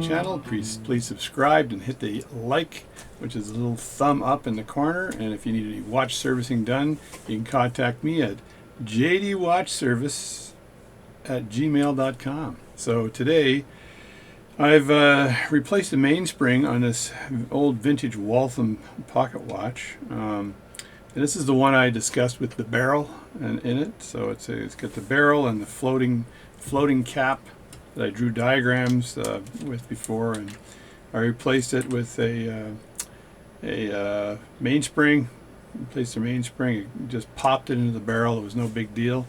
channel, please subscribe and hit the like, which is a little thumb up in the corner. And if you need any watch servicing done, you can contact me at jdwatchservice@gmail.com. So today I've replaced a mainspring on this old vintage Waltham pocket watch. And this is the one I discussed with the barrel in it. So it's got the barrel and the floating cap that I drew diagrams with before, and I replaced it with a mainspring. Replaced the mainspring. It just popped it into the barrel. It was no big deal,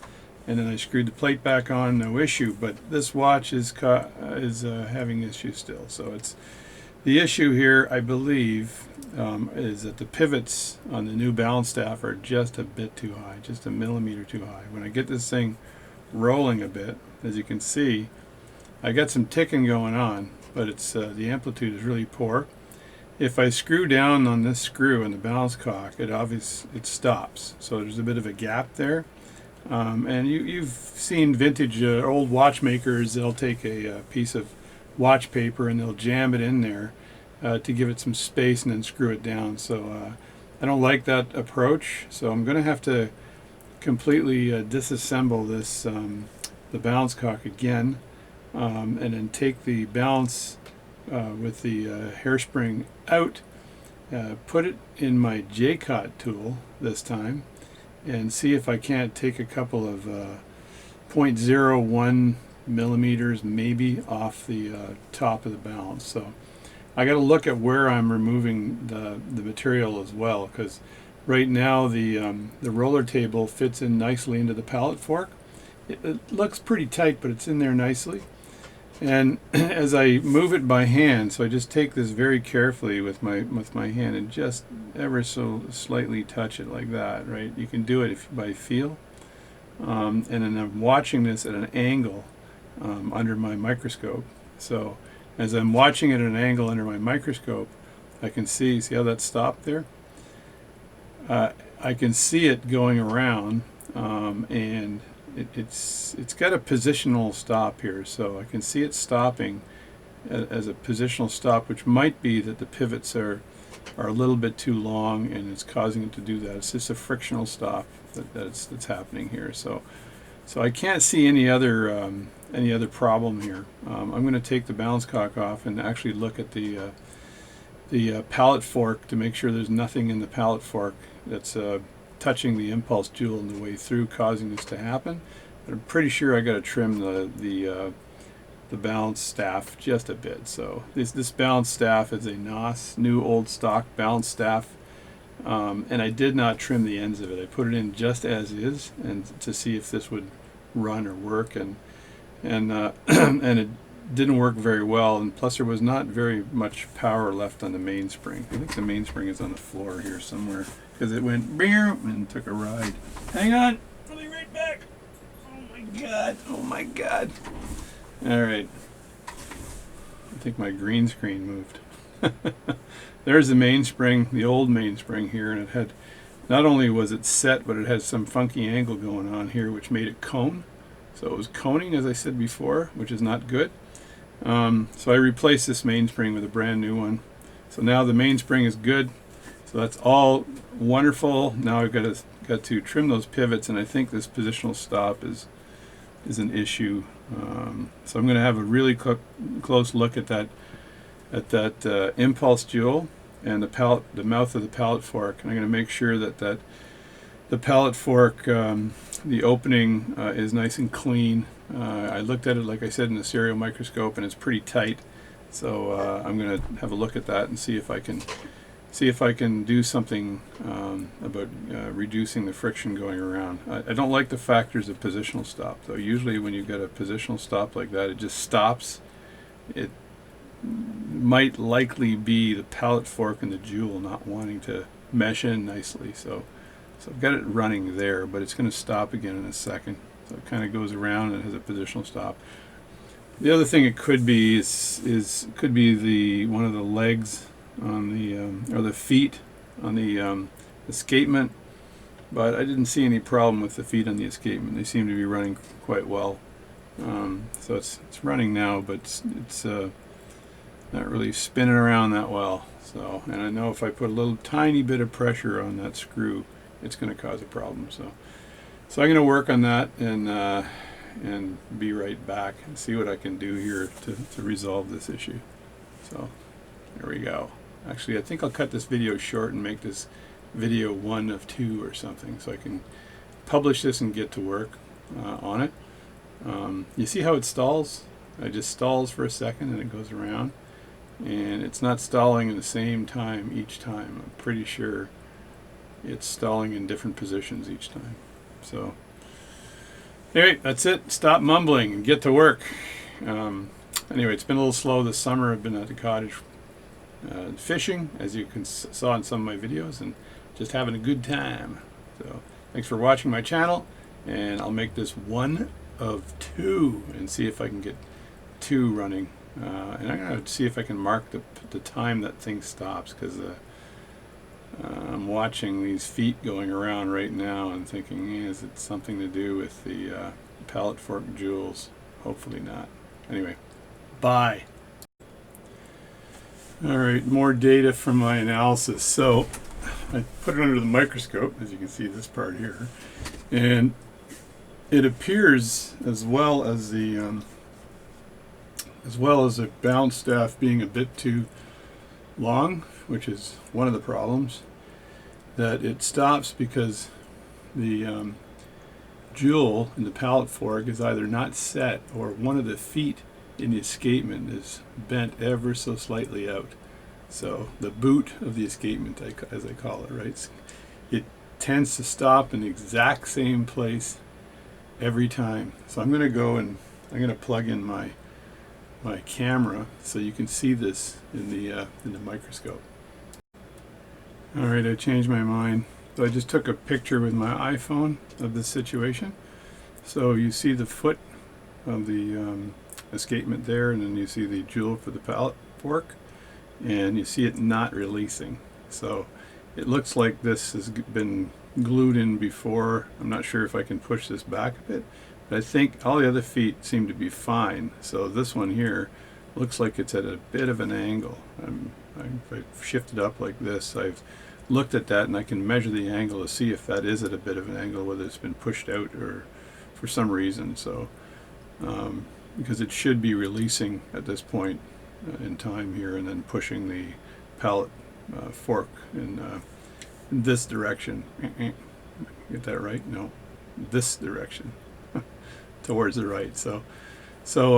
and then I screwed the plate back on, no issue. But this watch is having issues still. So it's the issue here, I believe, is that the pivots on the new balance staff are just a bit too high, just a millimeter too high. When I get this thing rolling a bit, as you can see, I got some ticking going on, but it's the amplitude is really poor. If I screw down on this screw in the balance cock, it stops. So there's a bit of a gap there. And you've seen vintage old watchmakers. They'll take a piece of watch paper and they'll jam it in there to give it some space and then screw it down. So I don't like that approach. So I'm going to have to completely disassemble this the balance cock again, and then take the balance with the hairspring out, put it in my J-Cot tool this time, and see if I can't take a couple of 0.01 millimeters maybe off the top of the balance. So I got to look at where I'm removing the material as well, because right now the roller table fits in nicely into the pallet fork. It looks pretty tight, but it's in there nicely. And as I move it by hand, so I just take this very carefully with my hand and just ever so slightly touch it like that, right? You can do it by feel. And then I'm watching this at an angle under my microscope. So as I'm watching it at an angle under my microscope, I can see how that stopped there? I can see it going around, and it's got a positional stop here, so I can see it stopping as a positional stop, which might be that the pivots are a little bit too long and it's causing it to do that. It's just a frictional stop that's happening here. So I can't see any other problem here. I'm going to take the balance cock off and actually look at the pallet fork to make sure there's nothing in the pallet fork that's touching the impulse jewel on the way through, causing this to happen. But I'm pretty sure I got to trim the balance staff just a bit. So this balance staff is a NOS, new old stock balance staff, and I did not trim the ends of it. I put it in just as is, and to see if this would run or work, and and it didn't work very well. And plus, there was not very much power left on the mainspring. I think the mainspring is on the floor here somewhere, because it went beer and took a ride. Hang on, I'll be right back. Oh my god. All right, I think my green screen moved. There's the mainspring, the old mainspring here, and it had, not only was it set, but it had some funky angle going on here which made it cone. So it was coning, as I said before, which is not good. So I replaced this mainspring with a brand new one. So now the mainspring is good. So that's all wonderful. Now I've got to trim those pivots, and I think this positional stop is an issue. So I'm going to have a really close look at that impulse jewel and the mouth of the pallet fork, and I'm going to make sure that the pallet fork, the opening is nice and clean. I looked at it, like I said, in the serial microscope, and it's pretty tight. So I'm going to have a look at that and see if I can do something about reducing the friction going around. I don't like the factors of positional stop, though. Usually when you've got a positional stop like that, it just stops. It might likely be the pallet fork and the jewel not wanting to mesh in nicely. So I've got it running there, but it's going to stop again in a second. So it kind of goes around and has a positional stop. The other thing it could be is could be one of the legs on the or the feet on the escapement, but I didn't see any problem with the feet on the escapement. They seem to be running quite well. So it's running now, but not really spinning around that well. So, and I know if I put a little tiny bit of pressure on that screw, it's going to cause a problem. So I'm going to work on that and be right back and see what I can do here to resolve this issue. So there we go. Actually, I think I'll cut this video short and make this video 1 of 2 or something, so I can publish this and get to work on it. You see how it stalls? It just stalls for a second and it goes around, and it's not stalling in the same time each time. I'm pretty sure it's stalling in different positions each time. So anyway, that's it. Stop mumbling and get to work. Anyway, it's been a little slow this summer. I've been at the cottage fishing, as you saw in some of my videos, and just having a good time. So thanks for watching my channel, and I'll make this 1 of 2 and see if I can get 2 running. And I'm going to see if I can mark the time that thing stops, because I'm watching these feet going around right now and thinking, is it something to do with the pallet fork jewels? Hopefully not. Anyway, bye. Alright, more data from my analysis. So I put it under the microscope, as you can see this part here, and it appears, as well as the balance staff being a bit too long, which is one of the problems, that it stops because the jewel in the pallet fork is either not set, or one of the feet in the escapement is bent ever so slightly out. So the boot of the escapement, as I call it, right? It tends to stop in the exact same place every time. So I'm going to go and I'm going to plug in my camera so you can see this in the microscope. All right, I changed my mind. So I just took a picture with my iPhone of this situation. So you see the foot of the escapement there, and then you see the jewel for the pallet fork, and you see it not releasing. So it looks like this has been glued in before. I'm not sure if I can push this back a bit, but I think all the other feet seem to be fine. So this one here looks like it's at a bit of an angle. If I shift it up like this, I've looked at that and I can measure the angle to see if that is at a bit of an angle, whether it's been pushed out or for some reason. So because it should be releasing at this point in time here, and then pushing the pallet fork in this direction. Get that right? No, this direction towards the right. So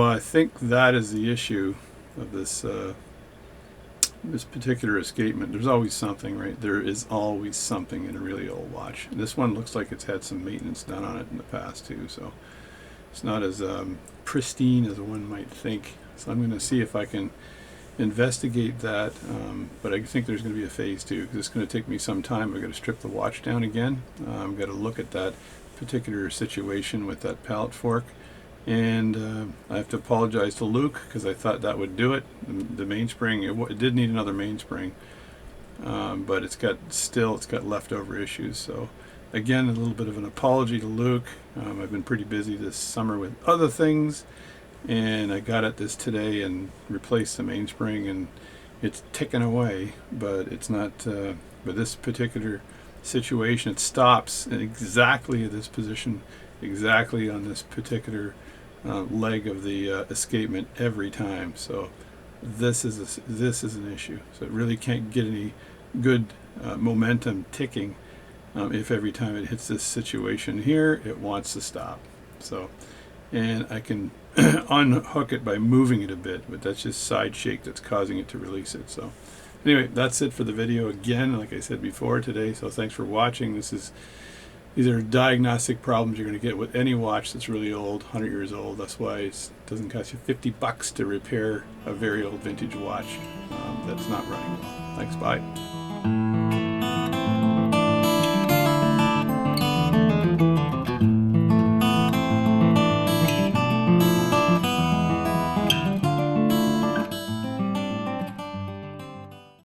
I think that is the issue of this this particular escapement. There's always something, right? There is always something in a really old watch. This one looks like it's had some maintenance done on it in the past too, so it's not as pristine as one might think. So I'm going to see if I can investigate that, but I think there's going to be a phase 2, because it's going to take me some time. I've got to strip the watch down again. I've got to look at that particular situation with that pallet fork, and I have to apologize to Luke, because I thought that would do it. The mainspring, it did need another mainspring, but it's got leftover issues. So again, a little bit of an apology to Luke. I've been pretty busy this summer with other things, and I got at this today and replaced the mainspring, and it's ticking away, but it's not, but this particular situation, it stops in exactly at this position, exactly on this particular leg of the escapement every time. So this is an issue. So it really can't get any good momentum ticking if every time it hits this situation here, it wants to stop. So, and I can unhook it by moving it a bit, but that's just side shake that's causing it to release it. So anyway, that's it for the video again, like I said before today. So thanks for watching. These are diagnostic problems you're going to get with any watch that's really old, 100 years old. That's why it doesn't cost you $50 to repair a very old vintage watch that's not running well. Thanks, bye.